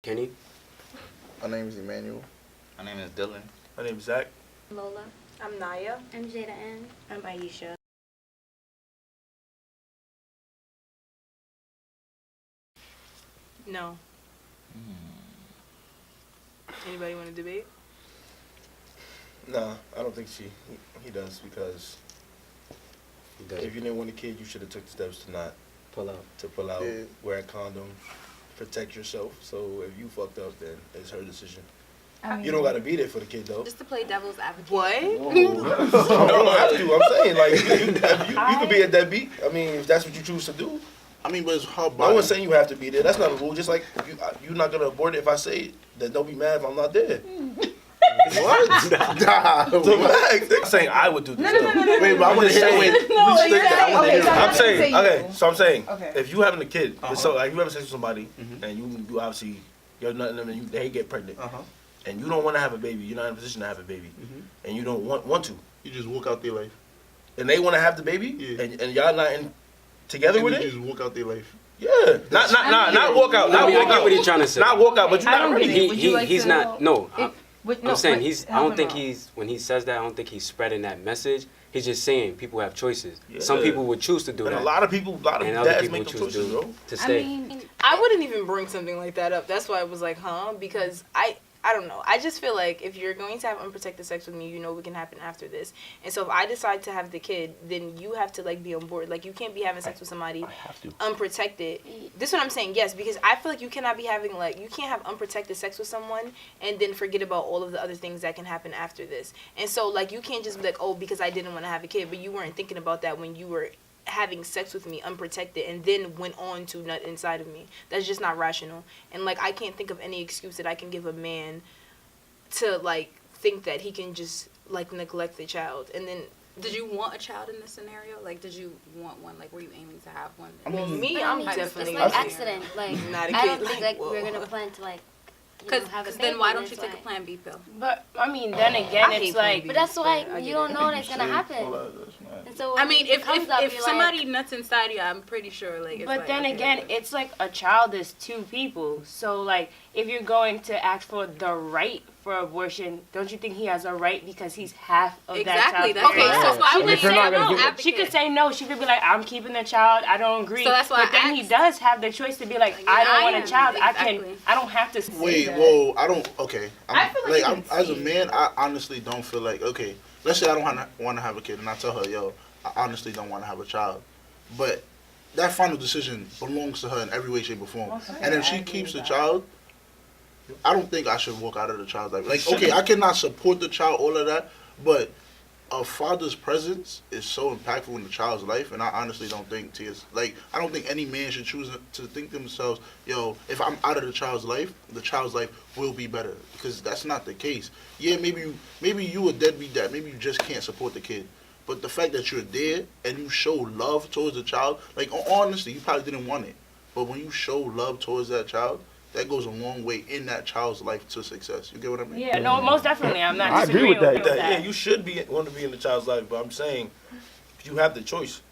Kenny? My name is Emmanuel. My name is Dylan. My name is Zach. Lola. I'm Naya. I'm Jada N. I'm Aisha. No. Anybody want to debate? No, I don't think he does because He doesn't. if you didn't want a kid, you should have took the steps to not Pull out. yeah. Wear a condom, protect yourself. So if you fucked up, then it's her decision. You don't gotta be there for the kid though. Just to play devil's advocate. What? No, you don't have to. I'm saying like you could be a deadbeat. I mean, if that's what you choose to do. I mean, but it's her No body. one's saying you have to be there. That's not a rule. Just like you're not gonna abort it if I say it. Then don't be mad if I'm not there. What? Nah, So I'm saying I would do this. Wait, but I want to hear. Wait, No, we you're stick that. I want to hear. I'm saying, okay, so I'm saying, Okay. if you having a kid, Uh-huh. so like you having sex with somebody, and you obviously, you're nothing, and they get pregnant, and you don't want to have a baby, you're not in a position to have a baby, and you don't want to, You just walk out their life. and they want to have the baby, Yeah. and y'all not together And with you it, just walk out their life. yeah, not walk out, I not mean, I walk get out, what he's trying to say. not walk out, but you're I not don't get ready. it. Would you like He's to- not, no. I'm saying I don't think he's. he's, when he says that, I don't think he's spreading that message. He's just saying people have choices. Yeah. Some people would choose to do And that. a lot of and other dads people make choose those choices, bro. to stay. I mean, I wouldn't even bring something like that up. That's why I was like, huh? Because I don't know. I just feel like if you're going to have unprotected sex with me, you know what can happen after this. And so if I decide to have the kid, then you have to like be on board. Like you can't be having sex with somebody have to. unprotected. This is what I'm saying. Yes, because I feel like you cannot be having like you can't have unprotected sex with someone and then forget about all of the other things that can happen after this. And so like you can't just be like, oh, because I didn't want to have a kid, but you weren't thinking about that when you were having sex with me unprotected and then went on to nut inside of me. That's just not rational. And like I can't think of any excuse that I can give a man to like think that he can just like neglect the child. And then did you want a child in this scenario? Like, did you want one? Like, were you aiming to have one? well, me, I'm It's definitely like not- accident. Like, not a I kid. don't think like whoa. we're gonna plan to like. Because Because then then why why don't don't you you take take a a Plan B pill? But I mean, then again, I hate it's like. Plan But that's why But I you get don't it. know that's gonna happen. And so when I mean, it if comes up, if you're somebody like, nuts inside you, I'm pretty sure like. It's But like, then okay, again, it's like a child is two people. So like, if you're going to ask for the right for abortion, don't you think he has a right because he's half of exactly. that child? That's okay. parent? So why She would could say say no? no. She could say no. She could be like, I'm keeping the child. I don't agree. So that's why but then I he asked. does have the choice to be like, Yeah, I don't I want am. a child. Exactly. I don't have to say Wait, that. whoa, I don't. Okay, I feel like you I'm, can as a see. man, I honestly don't feel like. Okay, let's say I don't want to have a kid, and I tell her, yo, I honestly don't want to have a child, but that final decision belongs to her in every way, shape, or form. Okay, And if I she agree keeps the with that. child, I don't think I should walk out of the child's life. Like, okay, I cannot support the child, all of that, but a father's presence is so impactful in the child's life, and I honestly don't think I don't think any man should choose to think to themselves, yo, if I'm out of the child's life will be better, because that's not the case. Yeah, maybe you a deadbeat dad, maybe you just can't support the kid, but the fact that you're there and you show love towards the child, like honestly, you probably didn't want it, but when you show love towards that child, that goes a long way in that child's life to success. You get what I mean? Yeah, no, most definitely. I'm not I agree disagreeing with that. with Yeah, you should want to be in the child's life, but I'm saying you have the choice.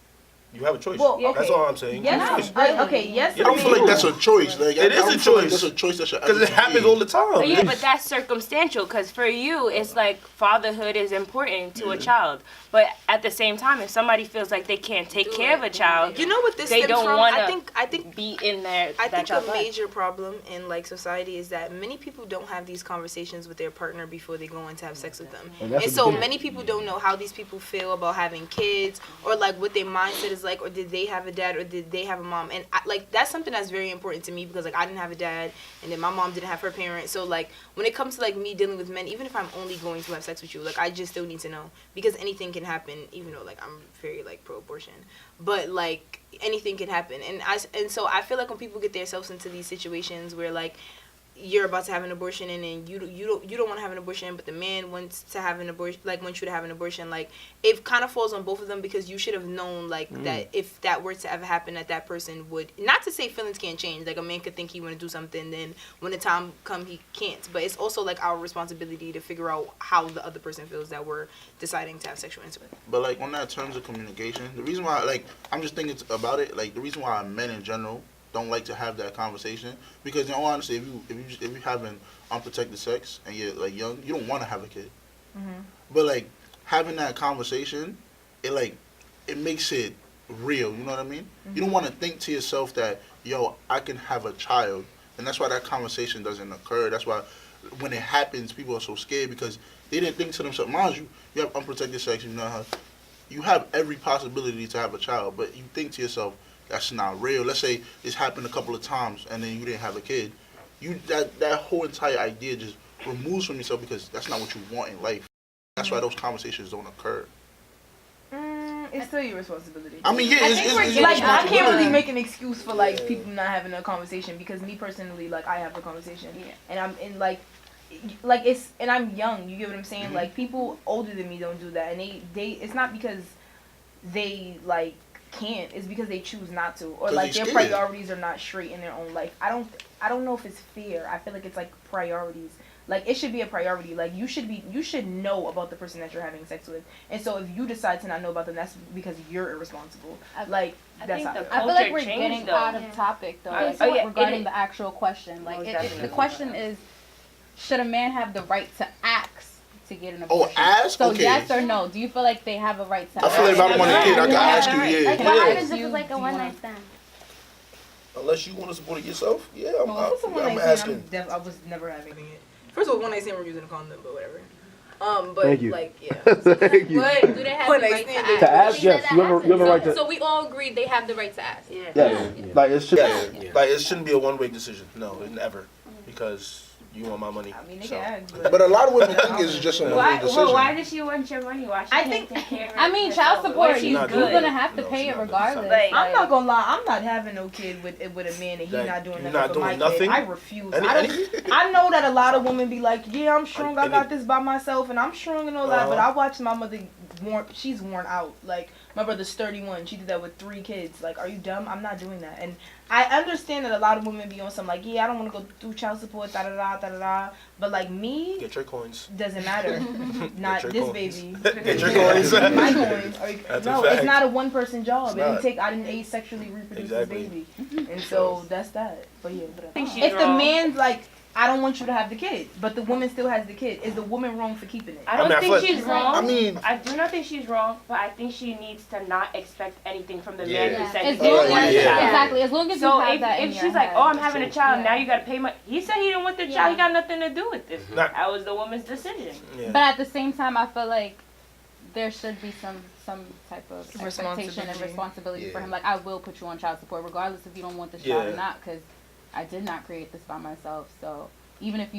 You have a choice. Well, That's okay. all I'm saying. You have a choice. Okay, yes. You I don't feel like that's a choice. Like, It is I don't a feel like choice. that's a choice that should Because ever it happens be all the time. Yeah, but that's circumstantial because for you, it's like fatherhood is important to a child. But at the same time, if somebody feels like they can't take care of a child, You know what this They stems don't from? wanna I think be in there. I that think child's a life. major problem in like society is that many people don't have these conversations with their partner before they go in to have sex with them. And so many people don't know how these people feel about having kids or like what their mindset is like, or did they have a dad or did they have a mom. And like that's something that's very important to me because like I didn't have a dad and then my mom didn't have her parents. So like when it comes to like me dealing with men, even if I'm only going to have sex with you, like I just still need to know because anything can happen, even though like I'm very like pro-abortion, but like anything can happen. And so I feel like when people get themselves into these situations where like you're about to have an abortion and then you don't want to have an abortion, but the man wants to have an abortion, like wants you to have an abortion, like it kind of falls on both of them because you should have known like that if that were to ever happen that person would, not to say feelings can't change, like a man could think he want to do something, then when the time come he can't, but it's also like our responsibility to figure out how the other person feels that we're deciding to have sexual intercourse. But like on that terms of communication, the reason why, like, I'm just thinking about it, like the reason why men in general don't like to have that conversation because in all honesty, if you having unprotected sex and you're like young, you don't want to have a kid. But like having that conversation, it makes it real. You know what I mean? You don't want to think to yourself that I can have a child, and that's why that conversation doesn't occur. That's why when it happens, people are so scared because they didn't think to themselves. Mind you, you have unprotected sex. You have every possibility to have a child, but you think to yourself that's not real. Let's say it's happened a couple of times and then you didn't have a kid. That whole entire idea just removes from yourself because that's not what you want in life. That's why those conversations don't occur. It's still your responsibility. I mean, yeah, it's like I can't really make an excuse for like people not having a conversation because me personally, like I have the conversation, and I'm in like it's and I'm young. You get what I'm saying? Like people older than me don't do that, and they it's not because they like can't. It's because they choose not to, or like their priorities are not straight in their own life. I don't know if it's fair. I feel like it's like priorities. Like, it should be a priority. Like, you should know about the person that you're having sex with. And so if you decide to not know about them, that's because you're irresponsible. Like, that's how I feel like we're changed, getting though. out of topic, though. Like, regarding the actual question. Like, the question is, should a man have the right to ask to get an abortion? Oh, ask? So okay. yes or no? Do you feel like they have a right to ask? I feel like if I don't want a kid, I can ask you, yeah. Like, what happens if it's like a one-night stand? Unless you want to support it yourself, yeah, Well, if it's a I'm one-night asking. stand, I was never having it. First of all, one-night stand, we're using a condom, but whatever. But Thank you. like, yeah. Thank you. But do they have the right to ask? To ask, yes, you have a right to. So we all agree they have the right to ask. Yes, like it should. Like it shouldn't be a one-way decision. No, never, because you want my money. I mean, they so. can ask, But a lot of women think it's just a one-way decision. Why does she want your money? Why she can't take care of I mean, herself? child support, She's you're good. gonna have to No, pay she's it not. regardless. Like, I'm not gonna lie, I'm not having no kid with a man and he That not doing you're nothing not for my doing nothing? kid. I refuse. Any- I know that a lot of women be like, yeah, I'm strong, I got this by myself, and I'm strong and all that, but Uh-huh. I watch my mother she's worn out. Like, my brother's 31, she did that with 3 kids. Like, are you dumb? I'm not doing that. And I understand that a lot of women be on some like, yeah, I don't want to go through child support, da-da-da. But like me, Get your coins. doesn't matter. Not your this coins. baby. Get your coins. My coins. That's a No, fact. it's not a one-person job. It's not. I didn't asexually reproduce Exactly. this baby, and so that's that. But yeah, I think she's if the wrong. man's like, I don't want you to have the kid, but the woman still has the kid, is the woman wrong for keeping it? I don't I mean, I think feel she's wrong. I mean, I do not think she's wrong, but I think she needs to not expect anything from the man Yeah. who said As he long didn't want as, a Yeah. child. exactly, as long as So you have that in if your she's like, head. oh, I'm having a child, Yeah. now you got to pay my. He said he didn't want the child. He got nothing to do with this. Nah. That was the woman's decision. Yeah. But at the same time, I feel like there should be some type of expectation and responsibility for Yeah. him. Like, I will put you on child support regardless if you don't want this child Yeah. or not, because I did not create this by myself. So even if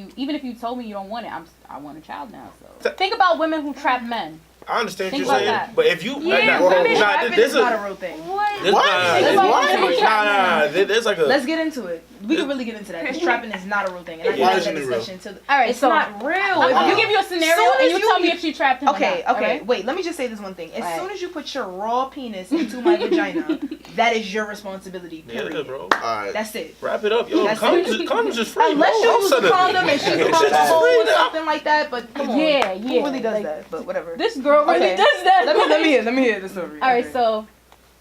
you told me you don't want it, I want a child now. So think about women who trap men. I understand what Think you're about saying, that. but if you Yeah, nah, women Trapping there's is not a real thing. there's like a Let's get into it. We can really get into that, because trapping is not a real thing, and I Why had isn't that it real? discussion too. All right, It's so not real. I'm give you a scenario Soon and as you you tell me get- if she trapped him. Okay, or not, okay. alright? Wait, let me just say this one thing. As Alright. soon as you put your raw penis into my vagina, that is your responsibility, yeah, period. bro. Alright. That's it. Wrap it up, yo. That's Condoms is free, Unless bro. you use a condom and she's Shit is comfortable free or now. something like that, but come on. Yeah, Who yeah. really does like, that? But whatever. This girl really Okay. does that. Let me hear the story. All right, so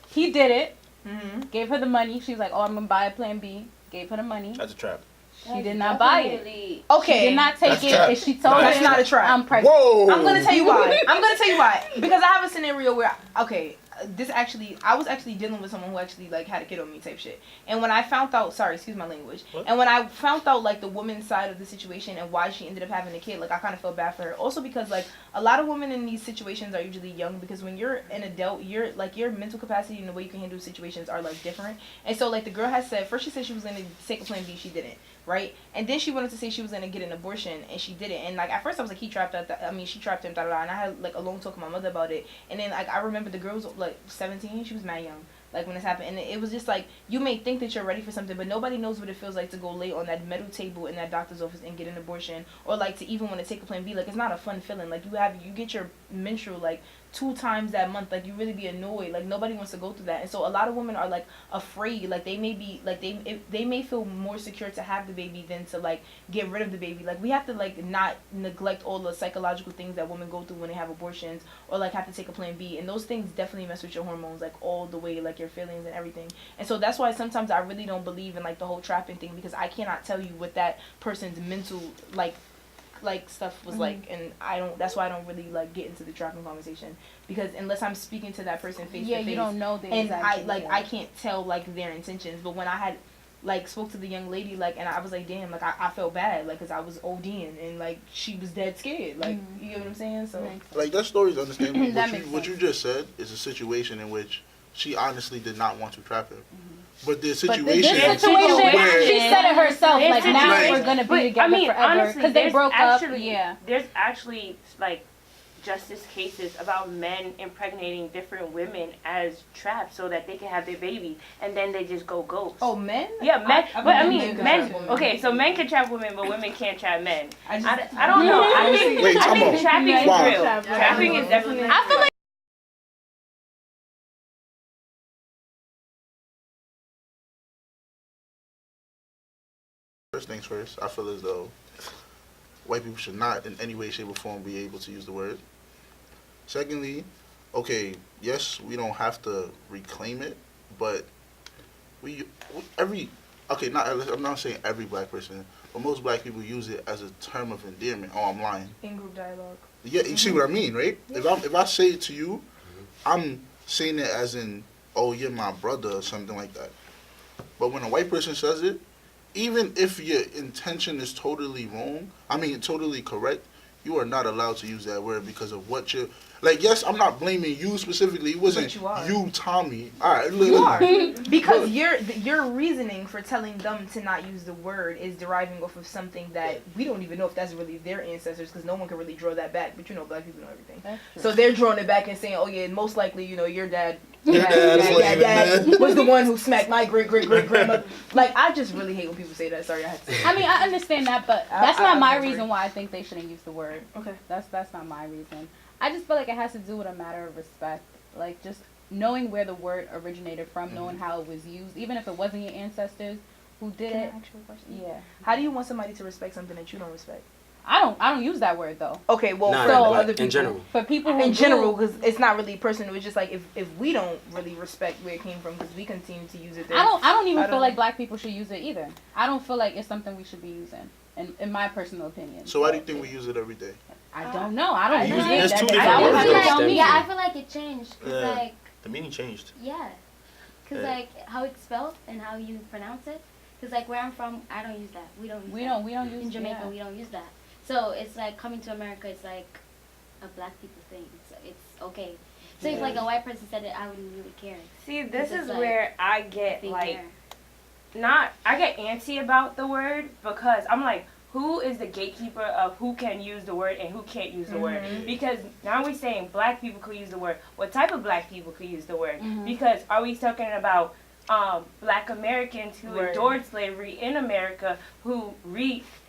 he did it. Mm-hmm. Gave her the money. She was like, "Oh, I'm gonna buy a Plan B." Gave her the money. That's a trap. She did not buy it. She Okay. did not take That's it. trap. And she told That's him, not a trap. I'm pregnant. Whoa. I'm gonna tell you why. Because I have a scenario where, okay, I was actually dealing with someone who actually like had a kid on me type shit. And when I found out, sorry, excuse my language. What? And when I found out like the woman's side of the situation and why she ended up having a kid, like I kind of felt bad for her. Also because like a lot of women in these situations are usually young, because when you're an adult, you're like your mental capacity and the way you can handle situations are like different. And so like the girl has said, first she said she was gonna take a Plan B, she didn't. Right, and then she wanted to say she was gonna get an abortion, and she didn't. And like at first I was like, she trapped him, da da da. And I had like a long talk with my mother about it. And then like I remember the girl was like 17, she was mad young, like when this happened. And it was just like, you may think that you're ready for something, but nobody knows what it feels like to go lay on that metal table in that doctor's office and get an abortion, or like to even want to take a Plan B. Like it's not a fun feeling. Like you get your menstrual like 2 times that month, like you really be annoyed. Like nobody wants to go through that. And so a lot of women are like afraid. Like they may be like they may feel more secure to have the baby than to like get rid of the baby. Like we have to like not neglect all the psychological things that women go through when they have abortions, or like have to take a plan B. And those things definitely mess with your hormones, like all the way, like your feelings and everything. And so that's why sometimes I really don't believe in like the whole trapping thing, because I cannot tell you what that person's mental like stuff was like, and I don't. That's why I don't really like get into the trapping conversation, because unless I'm speaking to that person face to face, you don't know the and exact I can't tell like their intentions. But when I had like spoke to the young lady, like, and I was like, damn, like I felt bad, like, cause I was ODing and like she was dead scared, like, you know what I'm saying? So like that story's understandable. That what you just said is a situation in which she honestly did not want to trap him. But the situation where she said it herself, like now we're gonna be together forever because they broke up. Yeah, there's actually like justice cases about men impregnating different women as traps so that they can have their baby, and then they just go ghost. Oh, men? Yeah, men. I mean, men. Okay, so men can trap women, but women can't trap men. I don't know. I think trapping is real. Trapping is definitely real. I feel like. First things first, I feel as though white people should not in any way, shape, or form be able to use the word. Secondly, okay, yes, we don't have to reclaim it, but I'm not saying every black person, but most black people use it as a term of endearment. Oh, I'm lying. In group dialogue. Yeah, you see what I mean, right? Yeah. If I say it to you, I'm saying it as in, oh, you're my brother or something like that. But when a white person says it, even if your intention is totally totally correct, you are not allowed to use that word because of what you're... Like, yes, I'm not blaming you specifically. It wasn't you, Tommy. All right, you are. Because your reasoning for telling them to not use the word is deriving off of something that we don't even know if that's really their ancestors, because no one can really draw that back. But, black people know everything. So they're drawing it back and saying, oh, yeah, most likely, your dad... Your dad was the one who smacked my great-great-great-grandmother. Like, I just really hate when people say that. Sorry, I had to say that. I mean, I understand that, but that's not my reason why I think they shouldn't use the word. Okay. That's not my reason. I just feel like it has to do with a matter of respect. Like, just knowing where the word originated from, knowing how it was used, even if it wasn't your ancestors who did it. Actual question. Yeah. How do you want somebody to respect something that you don't respect? I don't use that word though. Okay, well, for other people, in general, for people who in general, because it's not really personal. It's just like if we don't really respect where it came from, because we continue to use it. I don't even feel like black people should use it either. I don't feel like it's something we should be using, in my personal opinion. So why do you think we use it every day? I don't know. I don't know. There's two different words. Yeah, I feel like it changed. Like the meaning changed. Yeah, because like how it's spelled and how you pronounce it. Because like where I'm from, I don't use that. We don't use in Jamaica. We don't use that. So it's like coming to America, it's like a black people thing. It's okay. So if like a white person said it, I wouldn't really care. See, this is like, where I get like, I get antsy about the word, because I'm like, who is the gatekeeper of who can use the word and who can't use the word? Because now we're saying black people could use the word. What type of black people could use the word? Because are we talking about black Americans who endured slavery in America, who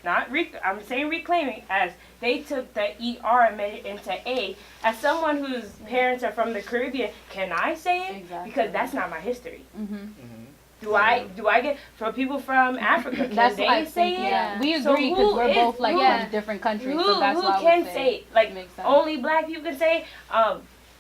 I'm saying reclaiming, as they took the ER and made it into A. As someone whose parents are from the Caribbean, can I say it? Exactly. Because that's not my history. Do I get, for people from Africa, can they say it? Yeah. We agree because we're both like from different countries. Who can say it? Like, only black people can say it.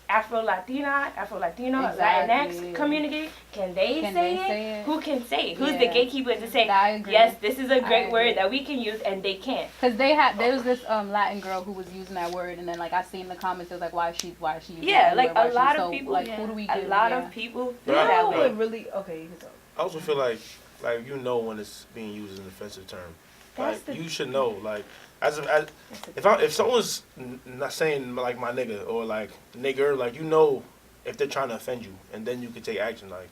Afro-Latino, Latinx community, can they say it? Who can say it? Who's the gatekeeper to say, yes, this is a great word that we can use, and they can't? Because there was this Latin girl who was using that word, and then like I seen in the comments, it was like, why is she using that word? A lot of people, like, who do we do? A lot of people feel that way. Really, okay, you can talk. I also feel like when it's being used as an offensive term. Like, you should know, like, if someone's not saying like my nigga or like nigger, like, if they're trying to offend you, and then you can take action. Like,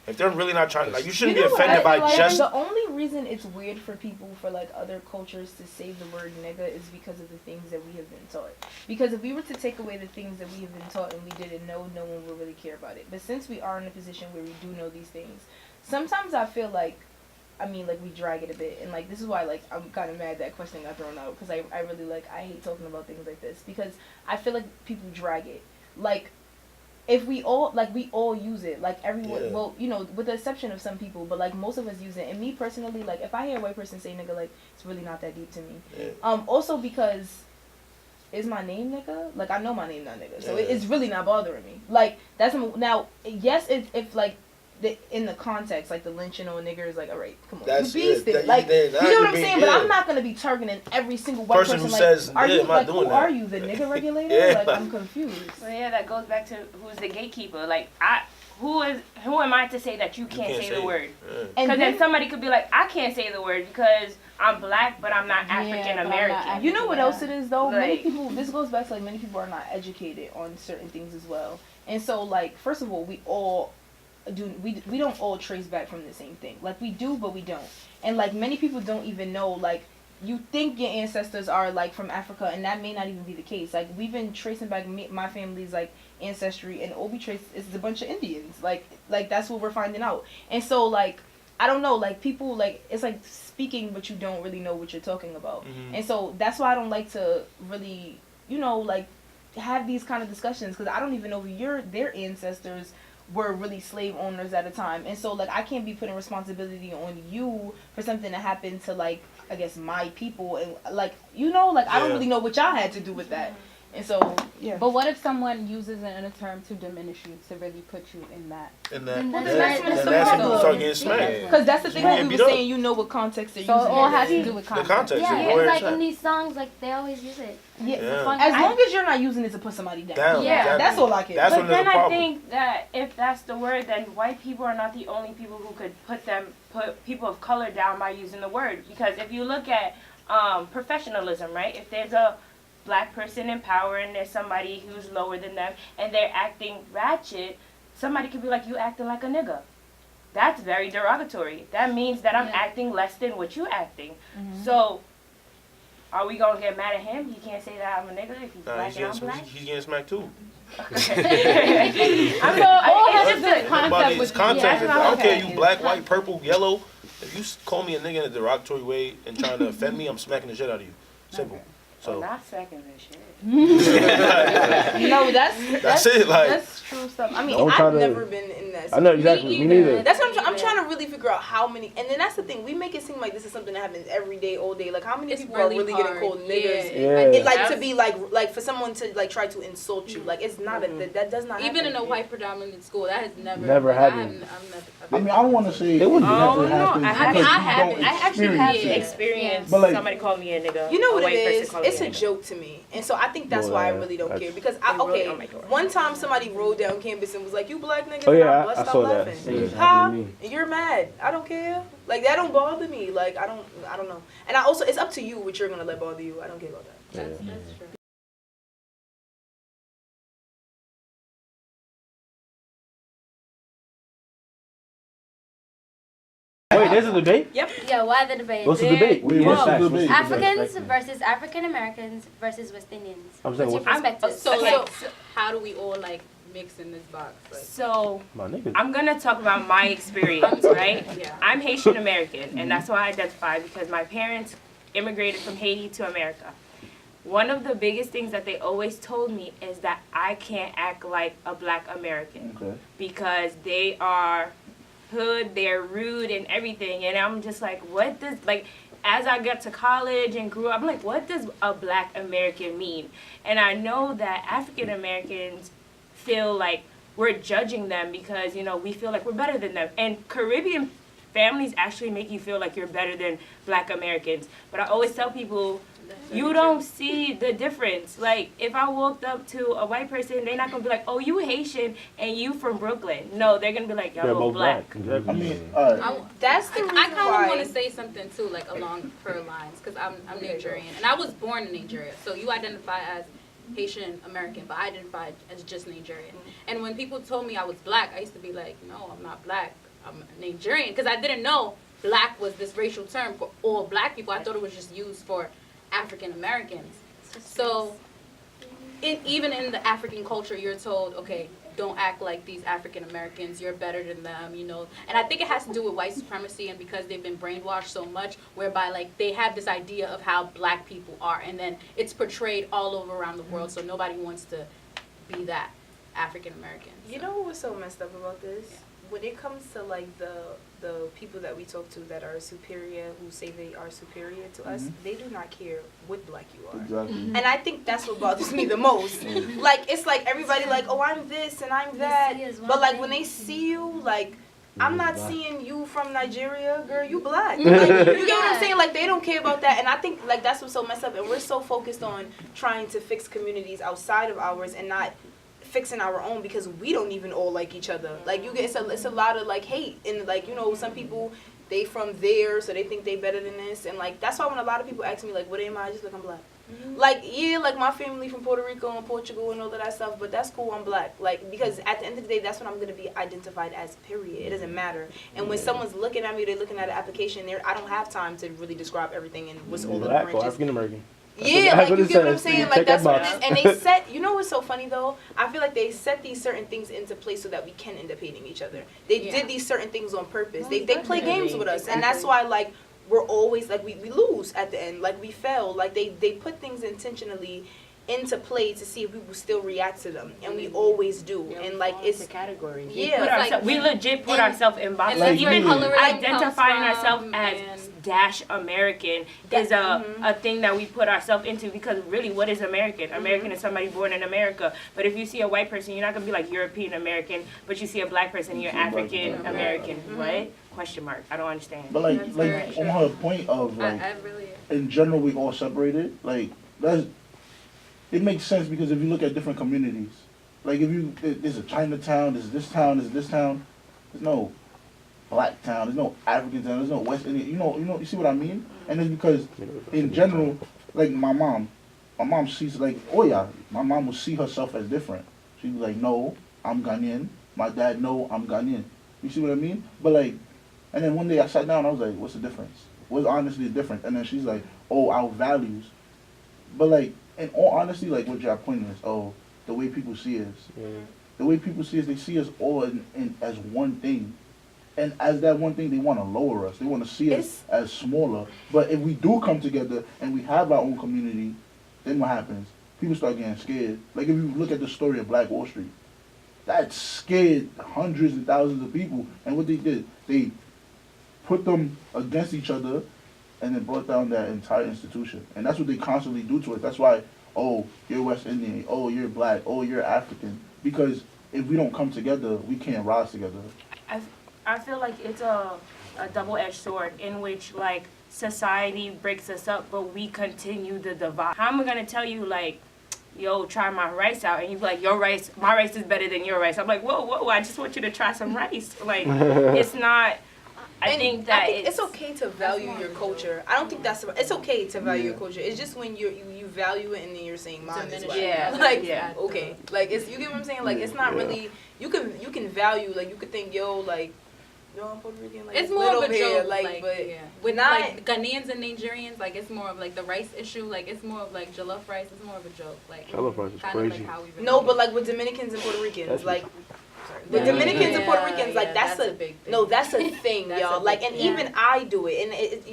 if they're really not trying, like, you shouldn't be offended by just. The only reason it's weird for people, for like other cultures, to say the word nigga is because of the things that we have been taught. Because if we were to take away the things that we have been taught and we didn't know, no one would really care about it. But since we are in a position where we do know these things, sometimes I feel like, we drag it a bit, and like this is why like I'm kind of mad that question got thrown out, because I really I hate talking about things like this, because I feel like people drag it. like, if we all use it, like everyone, well, you know, with the exception of some people, but like most of us use it. And me personally, like if I hear a white person say nigga, like it's really not that deep to me. Also because is my name nigga? Like I know my name not nigga, so it's really not bothering me. Like that's now, yes, if like in the context, like the lynching on niggers, like, all right, come on, you beast it. Like, you know what I'm saying? But I'm not gonna be targeting every single white person. Who like, says, are you like, who that? are you, the nigga regulator? Like, I'm confused. Well, yeah, that goes back to who's the gatekeeper. Like, who am I to say that you can't say the word? Because then somebody could be like, I can't say the word because I'm black, but I'm not African American. You know what else it is though? Like, many people. This goes back to like many people are not educated on certain things as well. And so, like, first of all, we don't all trace back from the same thing. Like we do, but we don't. And like many people don't even know, like you think your ancestors are like from Africa, and that may not even be the case. Like we've been tracing back my family's like ancestry, and all we trace is a bunch of Indians. Like that's what we're finding out. And so like I don't know, like people like it's like speaking, but you don't really know what you're talking about. And so that's why I don't like to really, you know, like have these kind of discussions, because I don't even know if their ancestors were really slave owners at a time. And so like I can't be putting responsibility on you for something that happened to like I guess my people, and like you know like I don't really know what y'all had to do with that. And so yeah. But what if someone uses it in a term to diminish you, to really put you in that? Well, that's when people start getting smacked. Because that's the thing that we were saying, you know what context they're using. So it all has to do with context. The context. Yeah, it's like in these songs, like they always use it. Yeah. As long as you're not using it to put somebody down. Yeah. That's all I care. But then I think that if that's the word, then white people are not the only people who could put people of color down by using the word. Because if you look at professionalism, right? If there's a black person in power and there's somebody who's lower than them and they're acting ratchet, somebody could be like, you acting like a nigga. That's very derogatory. That means that I'm acting less than what you acting. So are we gonna get mad at him? He can't say that I'm a nigga if he's black and I'm black? He's getting smacked too. It's just context. I don't care you black, white, purple, yellow. If you call me a nigga in a derogatory way and trying to offend me, I'm smacking the shit out of you. Simple. So not smacking the shit. No, that's it. Like that's true stuff. I mean, I've never been in that situation. I know exactly. Me neither. That's what I'm trying to really figure out how many. And then that's the thing. We make it seem like this is something that happens every day, all day. Like how many people are really getting called niggers? It, like to be like for someone to like try to insult you. Like it's not that does not even happen. in a white predominant school. That has never happened. I mean, I don't want to say it wouldn't happen. I actually have experienced somebody call me a nigga. You know what it is? It's a joke to me, and so I think that's why I really don't care. Because one time somebody rolled down campus and was like, "You black niggas," and I bust out laughing. And you're mad. I don't care. Like that don't bother me. Like I don't know. And I also, it's up to you what you're gonna let bother you. I don't care about that. That's true. Wait, there's a debate? Yep. Yeah, why the debate? What's the debate? Africans versus African Americans versus West Indians. I'm saying, what's your perspective? So how do we all like mix in this box? Like, so I'm gonna talk about my experience, right? Yeah. I'm Haitian American, and that's why I identify, because my parents immigrated from Haiti to America. One of the biggest things that they always told me is that I can't act like a black American because they are hood, they're rude and everything. And I'm just like, what does, like, as I got to college and grew up, I'm like, what does a black American mean? And I know that African Americans feel like we're judging them because, you know, we feel like we're better than them. And Caribbean families actually make you feel like you're better than black Americans. But I always tell people, you don't see the difference. Like, if I walked up to a white person, they're not going to be like, oh, you Haitian and you from Brooklyn. No, they're going to be like, y'all both black. I mean, that's the reason I kind why. of want to say something, too, like, along her lines, because I'm Nigerian. And I was born in Nigeria. So you identify as Haitian American, but I identify as just Nigerian. And when people told me I was black, I used to be like, no, I'm not black. I'm Nigerian. Because I didn't know black was this racial term for all black people. I thought it was just used for African Americans. So even in the African culture, you're told, okay, don't act like these African Americans, you're better than them, you know. And I think it has to do with white supremacy, and because they've been brainwashed so much, whereby like they have this idea of how black people are, and then it's portrayed all over around the world, so nobody wants to be that. African Americans. You know what was so messed up about this? Yeah. When it comes to like the people that we talk to that are superior, who say they are superior to us, they do not care what black you are. Exactly. And I think that's what bothers me the most. Like, it's like everybody like, oh, I'm this and I'm that. But like when they see you, like, I'm not seeing you from Nigeria, girl, you black. Like, you get what I'm saying? Like, they don't care about that. And I think like that's what's so messed up. And we're so focused on trying to fix communities outside of ours and not fixing our own, because we don't even all like each other. Like, you get it's a lot of like hate, and like, you know, some people, they from there, so they think they better than this, and like that's why when a lot of people ask me like, what am I, just like, I'm black. Like, yeah, like my family from Puerto Rico and Portugal and all of that stuff, but that's cool, I'm black. Like, because at the end of the day, that's what I'm gonna be identified as, period. It doesn't matter. And when someone's looking at me, they're looking at an application, I don't have time to really describe everything and what's all the Black or branches. African American. Yeah, like, you get what I'm saying? Check Like, that's that what it is. box. And they set, you know what's so funny, though? I feel like they set these certain things into place so that we can end up hating each other. They did these certain things on purpose. They play games with us. And that's why, like, we're always, like, we lose at the end. Like, we fail. Like, they put things intentionally into play to see if we will still react to them, and we always do. And like, it's a category. Yeah, We legit put ourselves in boxes. Like, Even identifying comes ourselves from, as dash American is a thing that we put ourselves into, because really, what is American? American is somebody born in America. But if you see a white person, you're not gonna be like European American. But you see a black person, you're African American. What? Question mark. I don't understand. But like on her point of like, I really in general, we all separated. Like, it makes sense, because if you look at different communities, like there's a Chinatown, there's this town, there's no black town, there's no African town, there's no West Indian. You see what I mean? And it's because in general, like my mom sees like, oh yeah, my mom will see herself as different. She'd be like, no, I'm Ghanaian. My dad, no, I'm Ghanaian. You see what I mean? But like, and then one day I sat down, I was like, what's the difference? What's honestly the difference? And then she's like, oh, our values. But like, in all honesty, like what your point is, oh, the way people see us. The way people see us, they see us all in as one thing. And as that one thing, they want to lower us. They want to see us as smaller. But if we do come together and we have our own community, then what happens? People start getting scared. Like if you look at the story of Black Wall Street, that scared hundreds and thousands of people. And what they did, they put them against each other and then brought down that entire institution. And that's what they constantly do to us. That's why, oh, you're West Indian, oh, you're Black, oh, you're African. Because if we don't come together, we can't rise together. I feel like it's a double-edged sword in which, like, society breaks us up, but we continue the divide. How am I going to tell you, like, yo, try my rice out, and you be like, your rice, my rice is better than your rice. I'm like, whoa, I just want you to try some rice. Like, it's not... I think it's okay to value your culture. I don't think it's okay to value your culture. It's just when you value it and then you're saying mine is whack. Yeah. Like, okay. Like, it's, you get what I'm saying? Like, it's not really, you can value, like, you could think, yo, like, yo, I'm Puerto Rican, like, it's more of a joke, like, but with not, like Ghanaians and Nigerians, like, it's more of like the rice issue, like, it's more of like jollof rice, it's more of a joke, like, jollof rice is crazy. like how we really no, but like with Dominicans and Puerto Ricans, like, with Dominicans and Puerto Ricans, like, that's a big thing. No, that's a thing, y'all. Like, and even I do it, and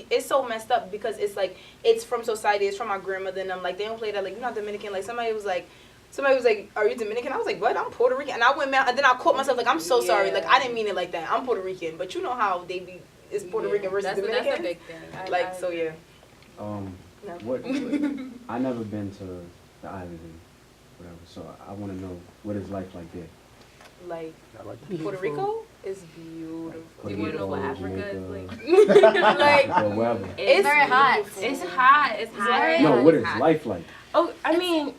it's so messed up because it's like, it's from society, it's from my grandmother, and I'm like, they don't play that, like, you're not Dominican. Like, somebody was like, are you Dominican? I was like, what? I'm Puerto Rican. And I went mad, and then I caught myself, like, I'm so sorry. Like, I didn't mean it like that. I'm Puerto Rican. But you know how they be, it's Puerto Rican versus Dominican? That's a big thing. Like, so yeah. What? I never been to the island and whatever, so I want to know what it's like there. Like Puerto Rico is beautiful. Do you want to know what Africa is like? Like, it's very hot. It's hot. It's hot. No, what is life like? Oh, I mean,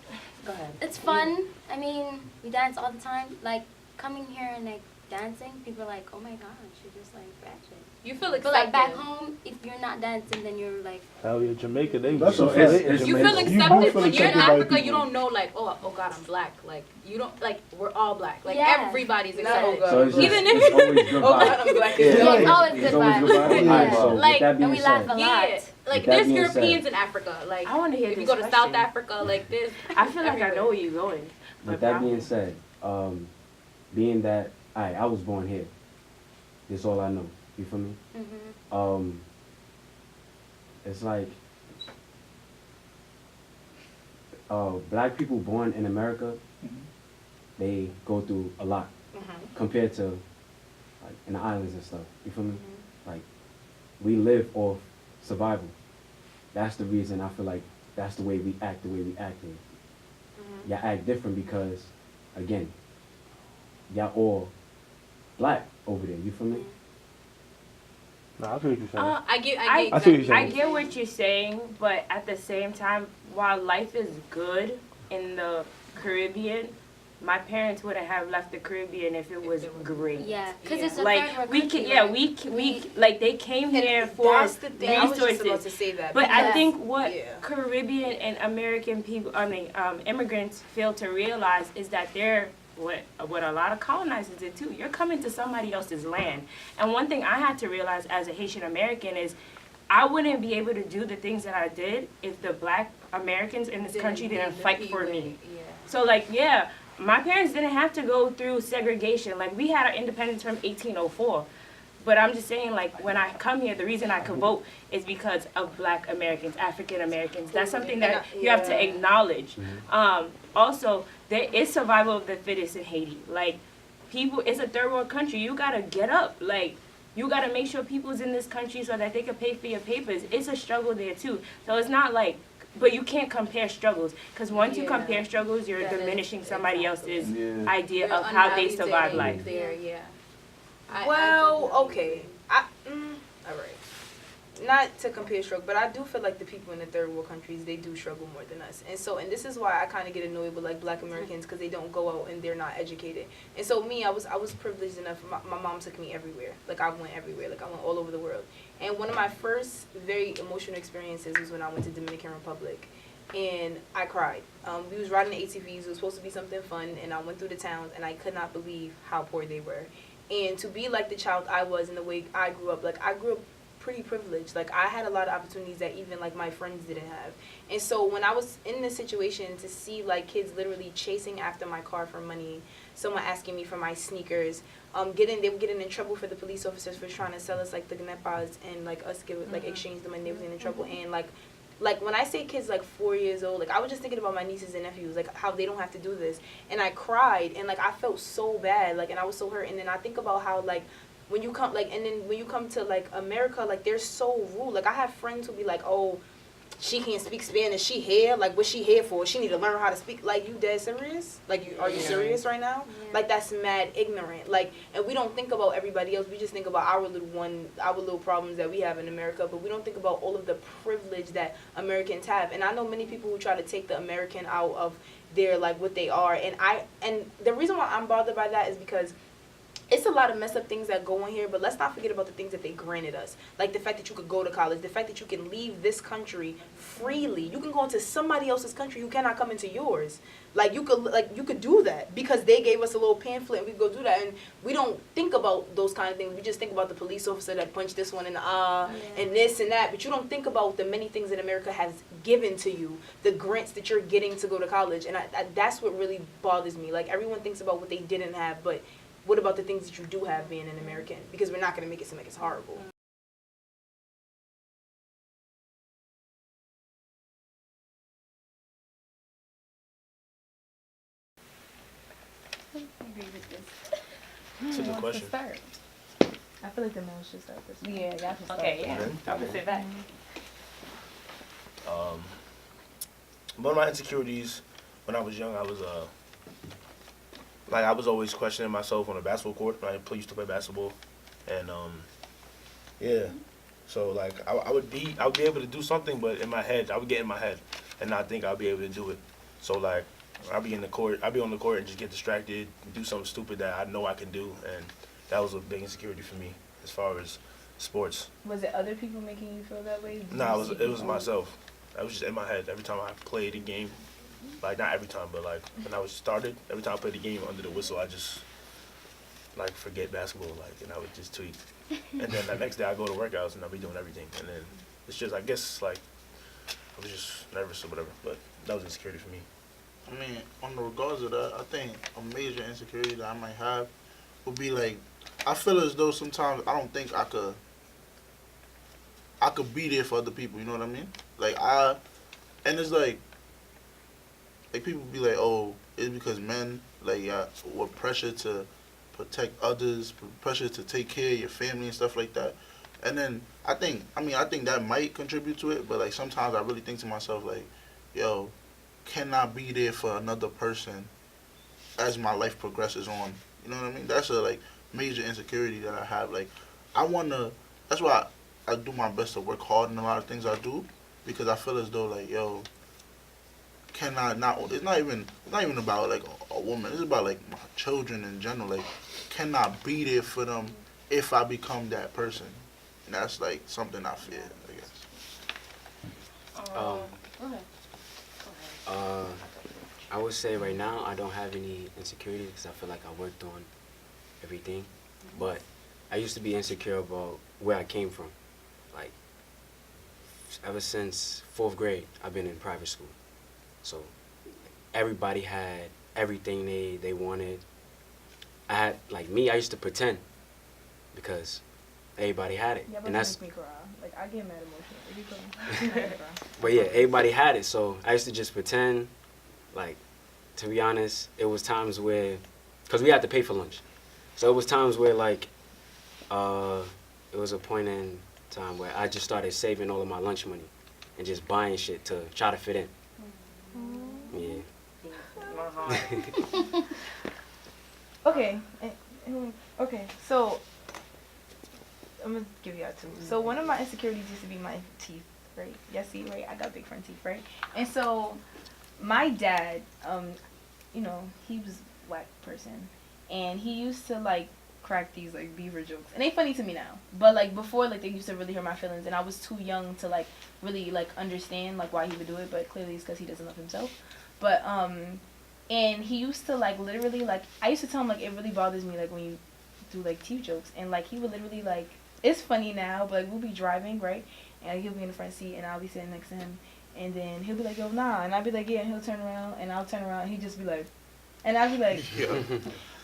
go ahead. It's fun. I mean, we dance all the time. Like, coming here and, like, dancing, people are like, oh my gosh, you're just, like, ratchet. You feel accepted. But, like, back home, if you're not dancing, then you're, like... Hell yeah, Jamaica, they... That's so you feel accepted. When you're in Africa, people. you don't know, like, oh God, I'm black. Like, you don't, like, we're all black. Like, Yeah. everybody's No, accepted. God. So it's just, Even if- it's always good Oh God, vibes. I'm black. Yeah, Yeah, like, it's always it's good always vibes. good vibes. Yeah. Alright, so Like, with that And being we laugh said, a lot. Yeah, like, With that there's being Europeans said- in Africa. Like, I want to hear if this you go to question. South Africa, like, this. I feel like I know where you're going. with that being said, being that I was born here, that's all I know. You feel me? Mm-hmm. It's like black people born in America, they go through a lot compared to like in the islands and stuff. You feel me? Like we live off survival. That's the reason I feel like that's the way we act here. Y'all act different because, again, y'all all black over there. You feel me? No, I feel what you're saying. I get what you're saying, but at the same time, while life is good in the Caribbean, my parents wouldn't have left the Caribbean if it was great. Yeah, because it's a like third world we country, can, yeah, right? we like they came here for That's the thing. I was resources. just about to say that. But I because- think what Caribbean and American people, immigrants fail to realize is that they're what a lot of colonizers did too. You're coming to somebody else's land, and one thing I had to realize as a Haitian American is I wouldn't be able to do the things that I did if the Black Americans in this country didn't fight for me. So like, yeah, my parents didn't have to go through segregation. Like we had our independence from 1804. But I'm just saying, like, when I come here, the reason I can vote is because of Black Americans, African Americans. That's something that you have to acknowledge. Also, there is survival of the fittest in Haiti. Like, people, it's a third world country. You gotta get up. Like, you gotta make sure people's in this country so that they can pay for your papers. It's a struggle there too. So it's not like, but you can't compare struggles. Because once you compare struggles, you're diminishing somebody else's idea of how they survive life. Okay. All right. Not to compare struggle, but I do feel like the people in the third world countries, they do struggle more than us. And this is why I kind of get annoyed with like Black Americans because they don't go out and they're not educated. And so me, I was privileged enough. My mom took me everywhere. Like I went everywhere. Like I went all over the world. And one of my first very emotional experiences was when I went to Dominican Republic. And I cried. We was riding the ATVs. It was supposed to be something fun. And I went through the towns and I could not believe how poor they were. And to be like the child I was and the way I grew up, like I grew up pretty privileged. Like I had a lot of opportunities that even like my friends didn't have. And so when I was in this situation to see like kids literally chasing after my car for money, someone asking me for my sneakers, they were getting in trouble for the police officers for trying to sell us like the gnepas and like us exchange them and they was in trouble. And like when I say kids like 4 years old, like I was just thinking about my nieces and nephews, like how they don't have to do this. And I cried and like I felt so bad, like, and I was so hurt. And then I think about how like when you come like, and then when you come to like America, like they're so rude. Like I have friends who be like, oh, she can't speak Spanish, she here, like what's she here for? She need to learn how to speak. Like, you dead serious? Like, are you serious right now? Yeah. Like that's mad ignorant. Like, and we don't think about everybody else. We just think about our little problems that we have in America, but we don't think about all of the privilege that Americans have. And I know many people who try to take the American out of their like what they are. And the reason why I'm bothered by that is because it's a lot of messed up things that go on here, but let's not forget about the things that they granted us. Like the fact that you could go to college, the fact that you can leave this country freely. You can go into somebody else's country who cannot come into yours. Like you could do that because they gave us a little pamphlet and we go do that. And we don't think about those kind of things. We just think about the police officer that punched this one in the eye and this and that. But you don't think about the many things that America has given to you, the grants that you're getting to go to college. And that's what really bothers me. Like everyone thinks about what they didn't have, but what about the things that you do have being an American? Because we're not going to make it seem like it's horrible. I agree with this. That's a good question. I feel like the males should start this one. Yeah, y'all should start. Okay, yeah. I would say that. One of my insecurities when I was young, I was I was always questioning myself on the basketball court when I used to play basketball, and so like I would be able to do something, but in my head I would get in my head and not think I'll be able to do it. So like I'll be on the court and just get distracted, do something stupid that I know I can do, and that was a big insecurity for me as far as sports. Was it other people making you feel that way? No, it was myself. I was just in my head every time I played a game. Like, not every time, but, like, when I was started, every time I played the game under the whistle, I just, like, forget basketball, like, and I would just tweet. And then the next day I go to workouts and I'll be doing everything. And then it's just, I guess, like, I was just nervous or whatever, but that was insecurity for me. I mean, on the regards of that, I think a major insecurity that I might have would be, like, I feel as though sometimes I don't think I could be there for other people, you know what I mean? Like, and it's like, like people be like, oh, it's because men like were pressured to protect others, pressure to take care of your family and stuff like that. And then I think that might contribute to it, but like sometimes I really think to myself like, yo, can I be there for another person as my life progresses on? You know what I mean? That's a like major insecurity that I have. Like that's why I do my best to work hard in a lot of things I do, because I feel as though like, yo, can I not? It's not even about like a woman. It's about like my children in general. Like, can I be there for them if I become that person? And that's like something I fear, I guess. I would say right now I don't have any insecurity because I feel like I worked on everything. But I used to be insecure about where I came from. Like, ever since 4th grade, I've been in private school. So everybody had everything they wanted. I had, like me, I used to pretend because everybody had it. Yeah, but and that's makes me cry. Like, I get mad emotional. But yeah, everybody had it. So I used to just pretend. Like, to be honest, it was times where, because we had to pay for lunch. So it was times where, like, it was a point in time where I just started saving all of my lunch money and just buying shit to try to fit in. Yeah. Okay. Okay. So I'm gonna give you out two. So one of my insecurities used to be my teeth, right? Yes, see, right? I got big front teeth, right? And so my dad, you know, he was a black person, and he used to like crack these like beaver jokes, and they funny to me now. But like before, like they used to really hurt my feelings, and I was too young to like really like understand like why he would do it. But clearly it's because he doesn't love himself. But and he used to like literally like I used to tell him like it really bothers me like when you do like teeth jokes, and like he would literally like it's funny now, but like we'll be driving, right, and he'll be in the front seat and I'll be sitting next to him, and then he'll be like, yo, nah, and I'll be like, yeah, and he'll turn around and I'll turn around and he'd just be like, and I'll be like, Yeah.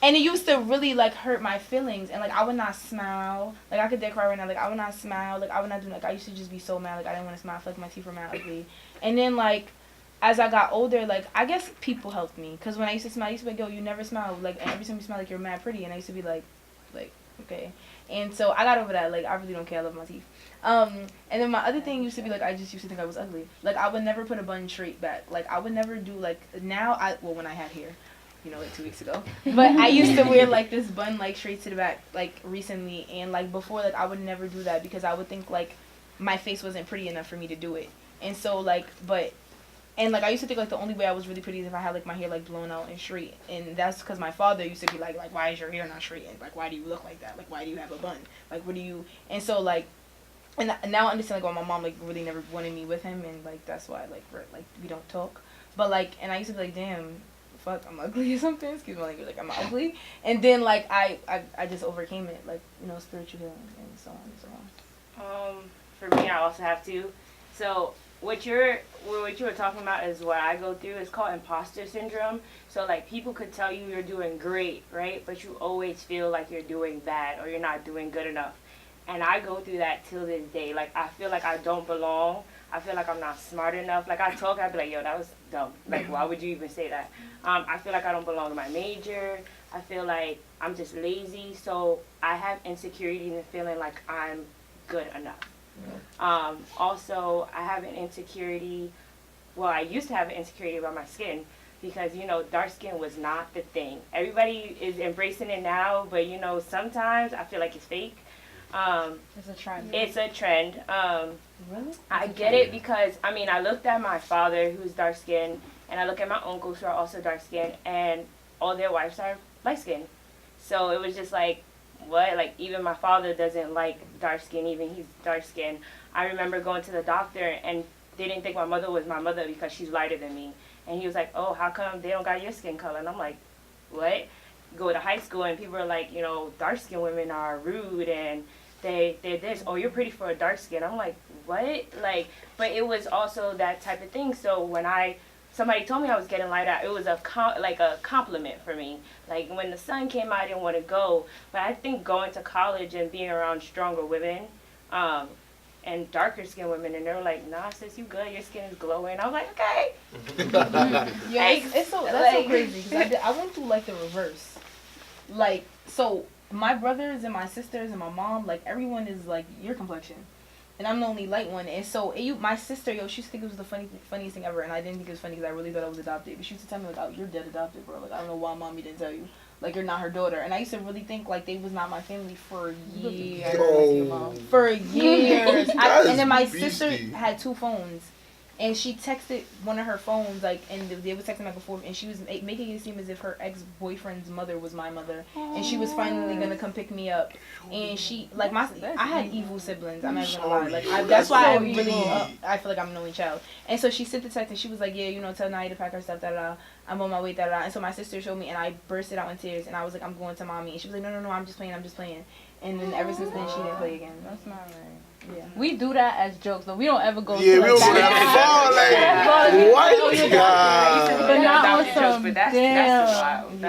and it used to really like hurt my feelings, and like I would not smile, like I could dead cry right now, like I would not smile, like I would not do, like I used to just be so mad, like I didn't want to smile, I feel like my teeth were mad ugly. And then like as I got older, like I guess people helped me, because when I used to smile, I used to be like, yo, you never smile, like and every time you smile, like you're mad pretty, and I used to be like okay. And so I got over that, like I really don't care, I love my teeth. And then my other thing used to be like I just used to think I was ugly, like I would never put a bun straight back, like I would never do like now when I had hair, you know, like 2 weeks ago, but I used to wear like this bun like straight to the back like recently, and like before, like I would never do that because I would think like my face wasn't pretty enough for me to do it. And so like and like I used to think like the only way I was really pretty is if I had like my hair like blown out and straight, and that's because my father used to be like why is your hair not straight, and like why do you look like that, like why do you have a bun, like what do you, and so like and now I understand like why my mom like really never wanted me with him, and like that's why like we don't talk, but like, and I used to be like, damn, fuck, I'm ugly or something, excuse my language, like I'm ugly, and then like I just overcame it, like, you know, spiritual healing and so on and so on. For me, I also have to. So what you were talking about is what I go through. It's called imposter syndrome. So like people could tell you you're doing great, right? But you always feel like you're doing bad or you're not doing good enough. And I go through that till this day. Like I feel like I don't belong. I feel like I'm not smart enough. Like I talk, I'd be like, yo, that was dumb. Like why would you even say that? I feel like I don't belong in my major. I feel like I'm just lazy. So I have insecurities and feeling like I'm good enough. Also, I have an insecurity, well, I used to have an insecurity about my skin because, you know, dark skin was not the thing. Everybody is embracing it now, but, you know, sometimes I feel like it's fake. It's a trend. It's a trend. Really? I get it because, I mean, I looked at my father, who's dark skinned, and I look at my uncles, who are also dark skinned, and all their wives are light skinned. So it was just like, what? Like, even my father doesn't like dark skin, even he's dark skinned. I remember going to the doctor, and they didn't think my mother was my mother because she's lighter than me. And he was like, oh, how come they don't got your skin color? And I'm like, what? Go to high school, and people are like, you know, dark skinned women are rude, and they're this. Oh, you're pretty for a dark skin. I'm like, what? Like, but it was also that type of thing. So when somebody told me I was getting lighter, it was a compliment for me. Like when the sun came out, I didn't want to go. But I think going to college and being around stronger women, and darker skinned women, and they were like, nah, sis, you good, your skin is glowing. I was like, okay. Yeah, it's so, that's so crazy, because I went through, like, the reverse. Like, so, my brothers and my sisters and my mom, like, everyone is, like, your complexion. And I'm the only light one. And so, my sister, she used to think it was the funniest thing ever. And I didn't think it was funny because I really thought I was adopted. But she used to tell me, like, oh, you're dead adopted, bro. Like, I don't know why mommy didn't tell you. Like, you're not her daughter. And I used to really think, like, they was not my family for years. For years. And then my sister had 2 phones. And she texted one of her phones, like, and they were texting back and forth, and she was making it seem as if her ex-boyfriend's mother was my mother, and she was finally gonna come pick me up. And she, like, I had evil siblings. I'm not gonna lie. Like, that's why I really, I feel like I'm an only child. And so she sent the text, and she was like, yeah, you know, tell Naya to pack her stuff, da-da-da. I'm on my way, da-da-da. And so my sister showed me, and I bursted out in tears, and I was like, I'm going to mommy. And she was like, no, I'm just playing. And then ever since then, she didn't play again. That's not right. Yeah. We do that as jokes, though. We don't ever go. Yeah, we don't go that far. Like, what? God. But not on some. But that's wild.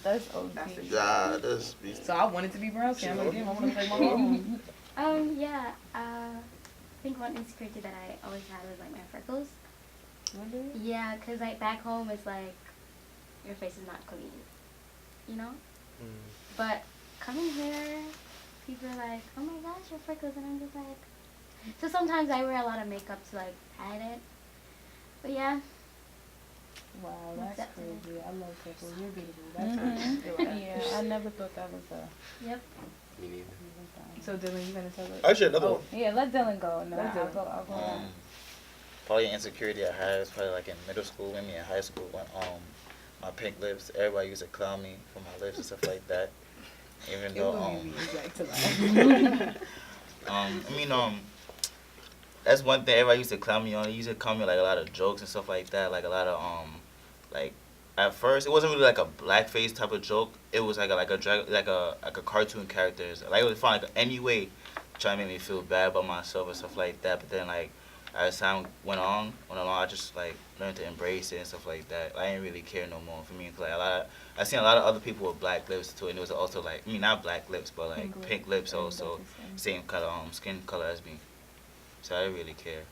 That's OT. That's so I wanted to be brown skin. I'm like, damn, I want to play my mom. Yeah. I think one insecurity that I always had was like my freckles. Really? Yeah, cause like back home it's like your face is not clean, you know. But coming here, people are like, oh my gosh, your freckles, and I'm just like, so sometimes I wear a lot of makeup to like hide it. But yeah. Wow, that's crazy. I love freckles. You're beautiful. That's crazy. Yeah, I never thought that was a. Yep. Me neither. So Dylan, you gonna tell us? Actually, another one. Yeah, let Dylan go. And then Let Dylan. I'll go. Probably insecurity I had was probably like in middle school, maybe in high school when my pink lips, everybody used to clown me for my lips and stuff like that. Even though that's one thing everybody used to clown me on. They used to call me like a lot of jokes and stuff like that, like a lot of like at first it wasn't really like a blackface type of joke. It was like a cartoon characters. Like it was fun, like any way trying to make me feel bad about myself and stuff like that. But then like as time went along, I just like learned to embrace it and stuff like that. I didn't really care no more for me. Cause, like I seen a lot of other people with black lips too, and it was also like not black lips, but like pink lips also, same color skin color as me. So I didn't really care.